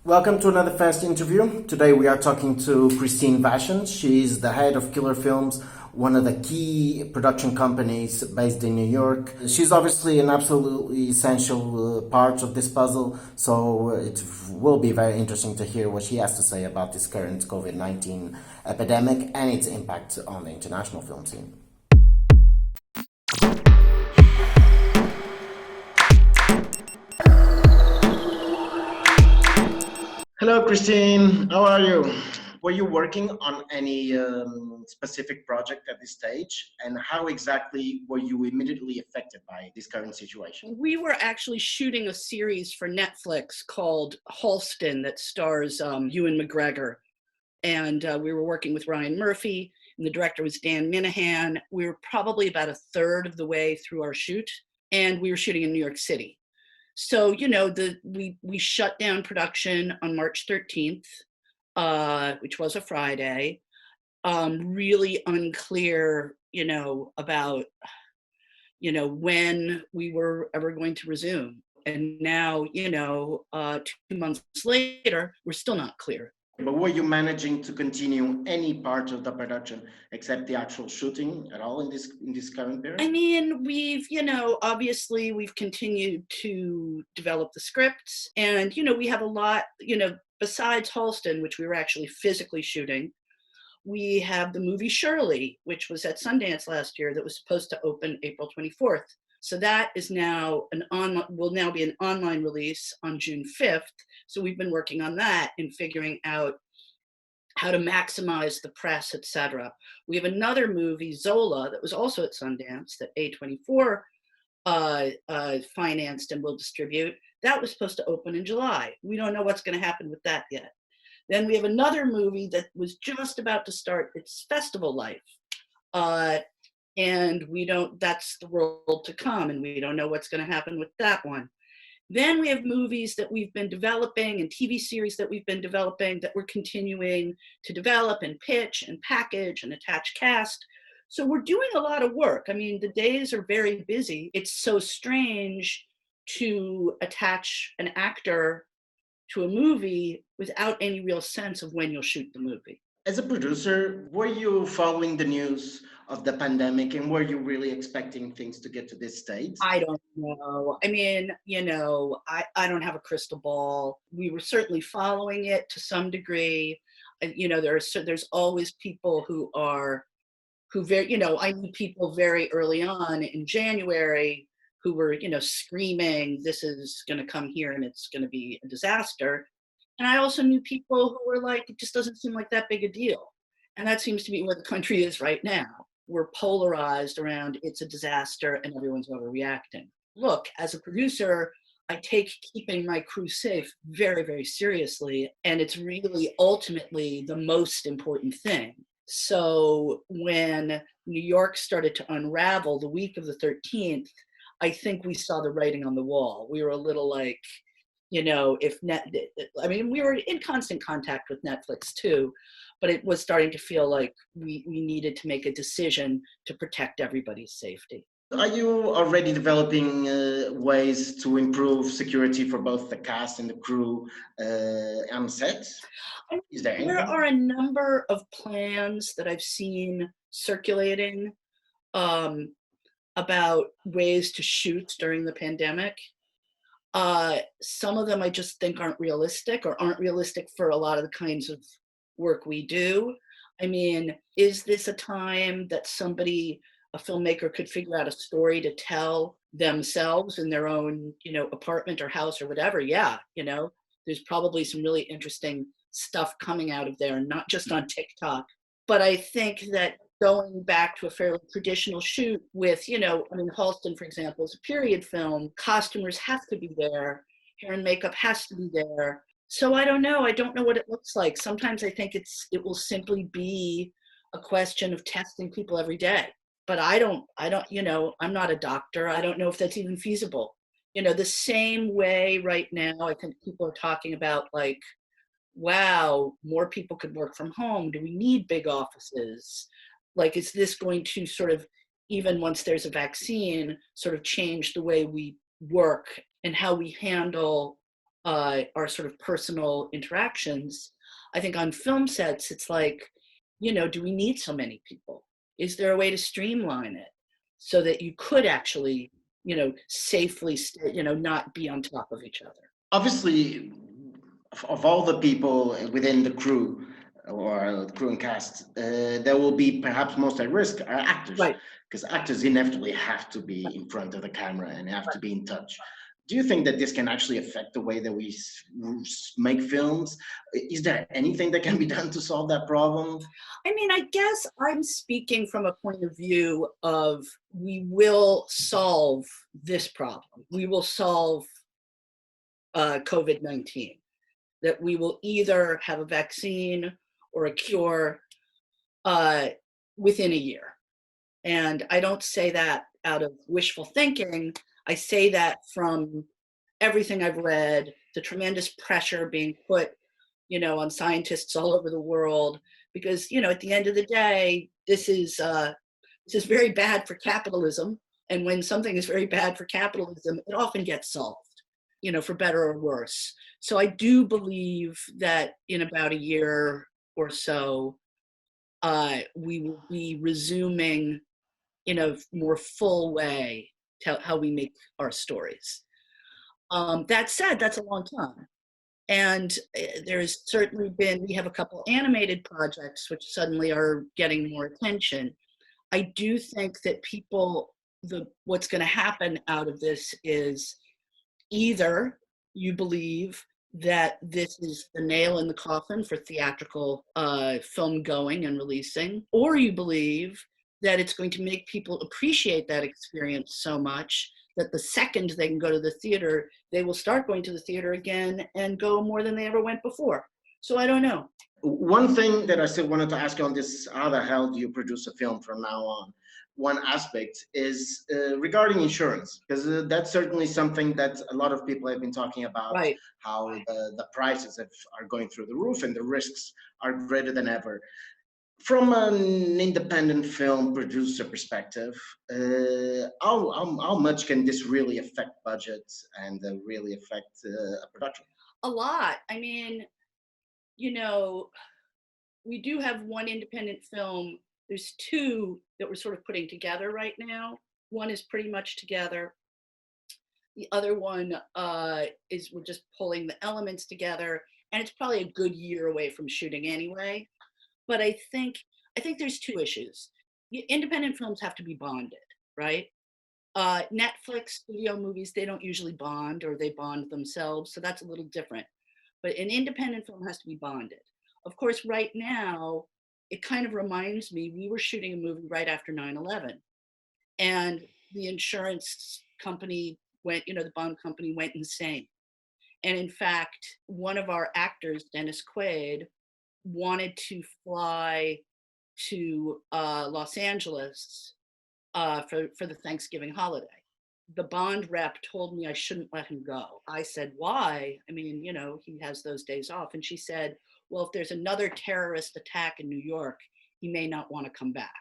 Welcome to another Fast interview. Today we are talking to Christine Vachon. She's the head of Killer Films, one of the key production companies based in New York. She's obviously an absolutely essential part of this puzzle, so it will be very interesting to hear what she has to say about this current COVID-19 epidemic and its impact on the international film scene. Hello, Christine. How are you? Were you working on any specific project at this stage? And how exactly were you immediately affected by this current situation? We were actually shooting a series for Netflix called Halston that stars Ewan McGregor. And we were working with Ryan Murphy, and the director was Dan Minahan. We were probably about a third of the way through our shoot, and we were shooting in New York City. So, we shut down production on March 13th, which was a Friday. Really unclear, about, when we were ever going to resume. And now, 2 months later, we're still not clear. But were you managing to continue any part of the production except the actual shooting at all in this current period? I mean, obviously we've continued to develop the scripts, and, we have a lot, besides Halston, which we were actually physically shooting, we have the movie Shirley, which was at Sundance last year, that was supposed to open April 24th. So that is now will now be an online release on June 5th. So we've been working on that and figuring out how to maximize the press, etc. We have another movie, Zola, that was also at Sundance that A24 financed and will distribute. That was supposed to open in July. We don't know what's going to happen with that yet. Then we have another movie that was just about to start its festival life. And that's the world to come, and we don't know what's going to happen with that one. Then we have movies that we've been developing and TV series that we've been developing that we're continuing to develop and pitch and package and attach cast. So we're doing a lot of work. I mean, the days are very busy. It's so strange to attach an actor to a movie without any real sense of when you'll shoot the movie. As a producer, were you following the news of the pandemic and were you really expecting things to get to this state? I don't know. I mean, I don't have a crystal ball. We were certainly following it to some degree. And, there's always people I knew people very early on in January who were, screaming, this is going to come here and it's going to be a disaster. And I also knew people who were like, it just doesn't seem like that big a deal. And that seems to be where the country is right now. We're polarized around it's a disaster and everyone's overreacting. Look, as a producer, I take keeping my crew safe very, very seriously. And it's really ultimately the most important thing. So when New York started to unravel the week of the 13th, I think we saw the writing on the wall. We were a little like, we were in constant contact with Netflix too, but it was starting to feel like we needed to make a decision to protect everybody's safety. Are you already developing ways to improve security for both the cast and the crew on set? Is there anything? There are a number of plans that I've seen circulating about ways to shoot during the pandemic. Some of them I just think aren't realistic for a lot of the kinds of work we do. I mean, is this a time that a filmmaker could figure out a story to tell themselves in their own, apartment or house or whatever? Yeah, there's probably some really interesting stuff coming out of there, not just on TikTok. But I think that going back to a fairly traditional shoot with, Halston, for example, is a period film. Costumers have to be there. Hair and makeup has to be there. So I don't know. I don't know what it looks like. Sometimes I think it will simply be a question of testing people every day. But I don't, I'm not a doctor. I don't know if that's even feasible. The same way right now, I think people are talking about like, wow, more people could work from home. Do we need big offices? Like, is this going to sort of, even once there's a vaccine, sort of change the way we work and how we handle our sort of personal interactions. I think on film sets, it's like, do we need so many people? Is there a way to streamline it so that you could actually, safely, not be on top of each other? Obviously, of all the people within the crew or crew and cast, there will be perhaps most at risk are actors, Right. because actors inevitably have to be in front of the camera and have to be in touch. Do you think that this can actually affect the way that we make films? Is there anything that can be done to solve that problem? I mean, I guess I'm speaking from a point of view of we will solve this problem. We will solve COVID-19, that we will either have a vaccine or a cure within a year. And I don't say that out of wishful thinking. I say that from everything I've read, the tremendous pressure being put, on scientists all over the world, because, at the end of the day, this is very bad for capitalism. And when something is very bad for capitalism, it often gets solved, for better or worse. So I do believe that in about a year or so, we will be resuming in a more full way how we make our stories. That said, that's a long time. And there's certainly we have a couple animated projects which suddenly are getting more attention. I do think that what's going to happen out of this is either you believe that this is the nail in the coffin for theatrical film going and releasing, or you believe that it's going to make people appreciate that experience so much that the second they can go to the theater, they will start going to the theater again and go more than they ever went before. So I don't know. One thing that I still wanted to ask you on this, how the hell do you produce a film from now on? One aspect is regarding insurance, because that's certainly something that a lot of people have been talking about, Right. how the prices are going through the roof and the risks are greater than ever. From an independent film producer perspective, how much can this really affect budgets and really affect a production? A lot. I mean, we do have one independent film. There's two that we're sort of putting together right now. One is pretty much together. The other one is we're just pulling the elements together, and it's probably a good year away from shooting anyway. But I think there's two issues. Independent films have to be bonded, right? Netflix studio movies, they don't usually bond, or they bond themselves, so that's a little different. But an independent film has to be bonded. Of course, right now, it kind of reminds me, we were shooting a movie right after 9/11, and the insurance company the bond company went insane. And in fact, one of our actors, Dennis Quaid, wanted to fly to Los Angeles for the Thanksgiving holiday. The bond rep told me I shouldn't let him go. I said, why? I mean, he has those days off. And she said, well, if there's another terrorist attack in New York, he may not want to come back.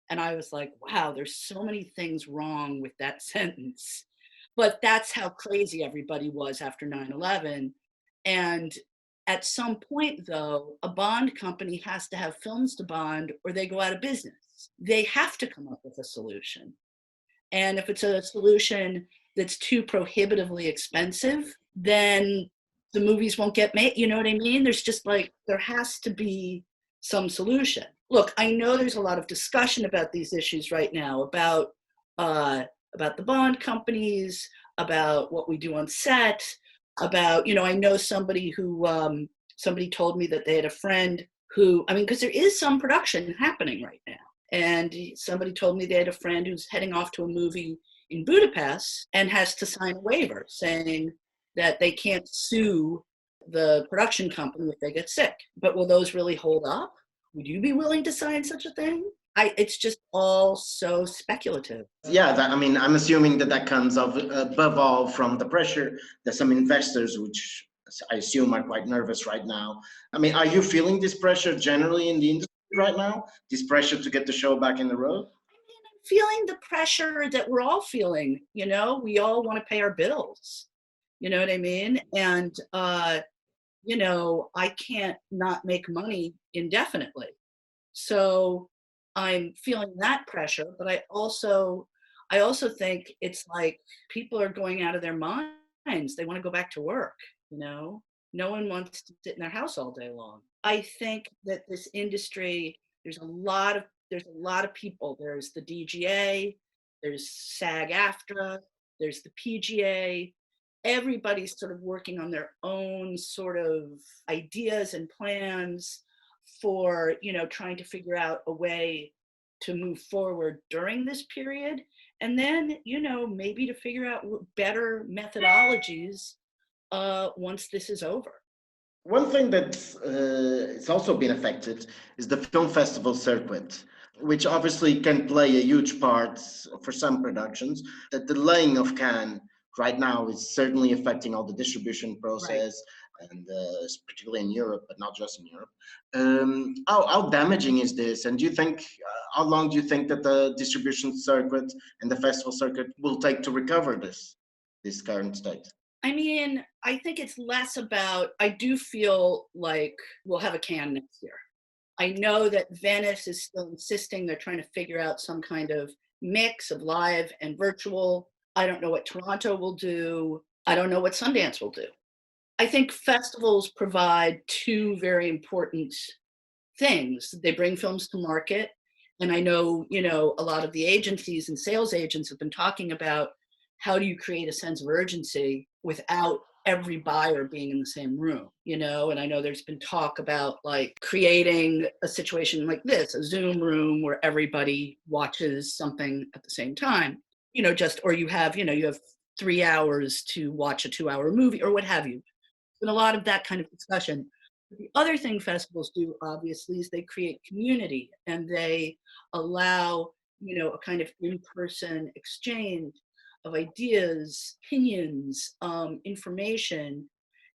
And I was like, wow, there's so many things wrong with that sentence. But that's how crazy everybody was after 9/11. And at some point, though, a bond company has to have films to bond or they go out of business. They have to come up with a solution. And if it's a solution that's too prohibitively expensive, then the movies won't get made. You know what I mean? There's just there has to be some solution. Look, I know there's a lot of discussion about these issues right now, about the bond companies, about what we do on set, about, I know somebody who, somebody told me that they had a friend who, because there is some production happening right now. And somebody told me they had a friend who's heading off to a movie in Budapest and has to sign a waiver saying that they can't sue the production company if they get sick. But will those really hold up? Would you be willing to sign such a thing? It's just all so speculative. Yeah, I'm assuming that comes above all from the pressure that some investors, which I assume are quite nervous right now. Are you feeling this pressure generally in the industry right now? This pressure to get the show back in the road? I'm feeling the pressure that we're all feeling. We all want to pay our bills. You know what I mean? And, I can't not make money indefinitely. So I'm feeling that pressure, but I also think it's like people are going out of their minds. They want to go back to work, you know? No one wants to sit in their house all day long. I think that this industry, there's a lot of people. There's the DGA, there's SAG-AFTRA, there's the PGA. Everybody's sort of working on their own sort of ideas and plans for, trying to figure out a way to move forward during this period. And then, maybe to figure out better methodologies once this is over. One thing that it's also been affected is the film festival circuit, which obviously can play a huge part for some productions. The delaying of Cannes right now is certainly affecting all the distribution Right. process, and particularly in Europe, but not just in Europe. How damaging is this? And do you think, how long do you think that the distribution circuit and the festival circuit will take to recover this current state? I mean, I think it's less about, I do feel like we'll have a Cannes next year. I know that Venice is still insisting they're trying to figure out some kind of mix of live and virtual. I don't know what Toronto will do. I don't know what Sundance will do. I think festivals provide two very important things. They bring films to market. And I know, a lot of the agencies and sales agents have been talking about how do you create a sense of urgency without every buyer being in the same room, and I know there's been talk about like creating a situation like this, a Zoom room where everybody watches something at the same time, or you have 3 hours to watch a 2-hour movie or what have you. Been a lot of that kind of discussion. The other thing festivals do, obviously, is they create community and they allow, a kind of in-person exchange of ideas, opinions, information.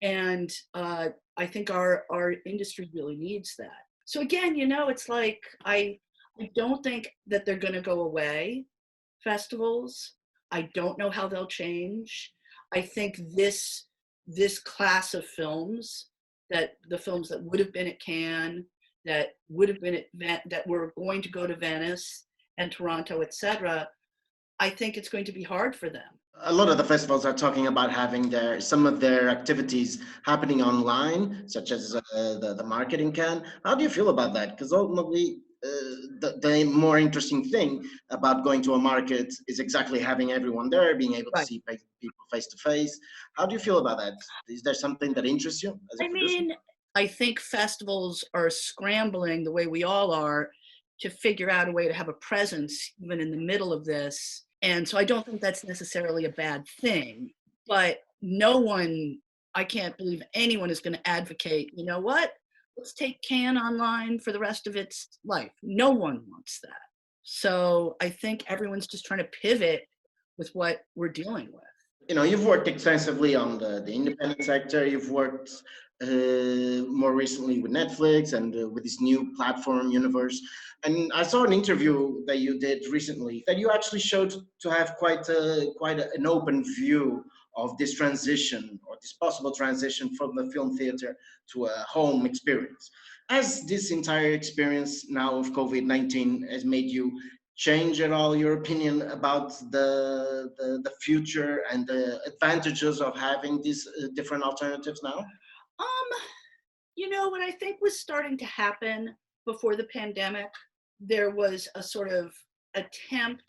And I think our industry really needs that. So again, it's like I don't think that they're going to go away, festivals. I don't know how they'll change. I think this class of films, that the films that would have been at Cannes, that would have been that were going to go to Venice and Toronto, etc. I think it's going to be hard for them. A lot of the festivals are talking about having some of their activities happening online, such as the marketing can. How do you feel about that? Because ultimately, the more interesting thing about going to a market is exactly having everyone there, being able to Right. see people face to face. How do you feel about that? Is there something that interests you as a I producer? mean, I think festivals are scrambling the way we all are to figure out a way to have a presence even in the middle of this. And so I don't think that's necessarily a bad thing. But I can't believe anyone is going to advocate, you know what? Let's take Can online for the rest of its life. No one wants that. So I think everyone's just trying to pivot with what we're dealing with. You've worked extensively on the independent sector. You've worked more recently with Netflix and with this new platform universe. And I saw an interview that you did recently that you actually showed to have an open view of this transition, or this possible transition from the film theater to a home experience. As this entire experience now of COVID-19 has made you change at all your opinion about the future and the advantages of having these different alternatives now? Um, what I think was starting to happen before the pandemic, there was a sort of attempt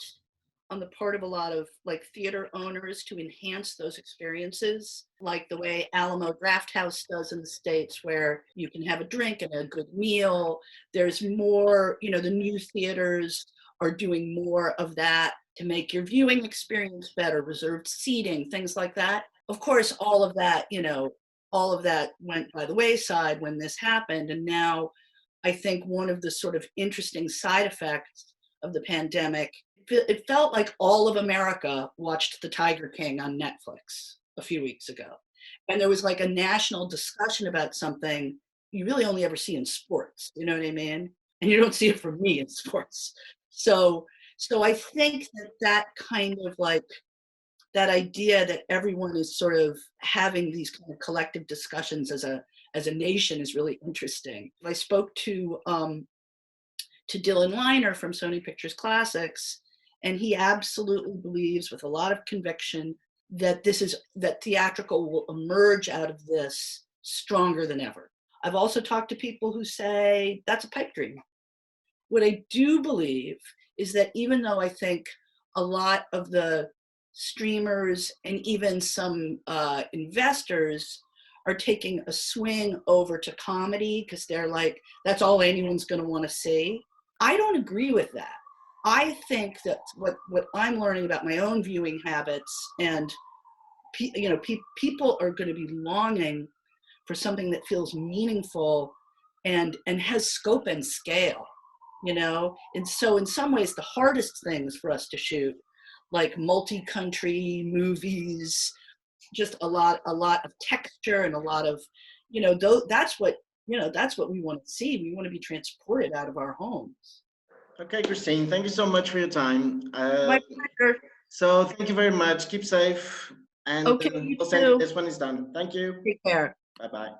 on the part of a lot of like theater owners to enhance those experiences, like the way Alamo Drafthouse does in the States, where you can have a drink and a good meal. There's more, the new theaters are doing more of that to make your viewing experience better, reserved seating, things like that. Of course, all of that went by the wayside when this happened. And now I think one of the sort of interesting side effects of the pandemic, it felt like all of America watched The Tiger King on Netflix a few weeks ago. And there was like a national discussion about something you really only ever see in sports, you know what I mean? And you don't see it from me in sports. So I think that kind of like that idea that everyone is sort of having these kind of collective discussions as a nation is really interesting. I spoke to Dylan Liner from Sony Pictures Classics, and he absolutely believes with a lot of conviction that theatrical will emerge out of this stronger than ever. I've also talked to people who say that's a pipe dream. What I do believe is that even though I think a lot of the streamers and even some investors are taking a swing over to comedy because they're like, that's all anyone's going to want to see. I don't agree with that. I think that what I'm learning about my own viewing habits, and people are going to be longing for something that feels meaningful and has scope and scale, and so in some ways the hardest things for us to shoot, like multi-country movies, just a lot of texture and a lot of, that's what we want to see. We want to be transported out of our homes. Okay, Christine, thank you so much for your time. My pleasure. So thank you very much. Keep safe. And okay, you we'll too. say this one is done. Thank you. Take care. Bye-bye.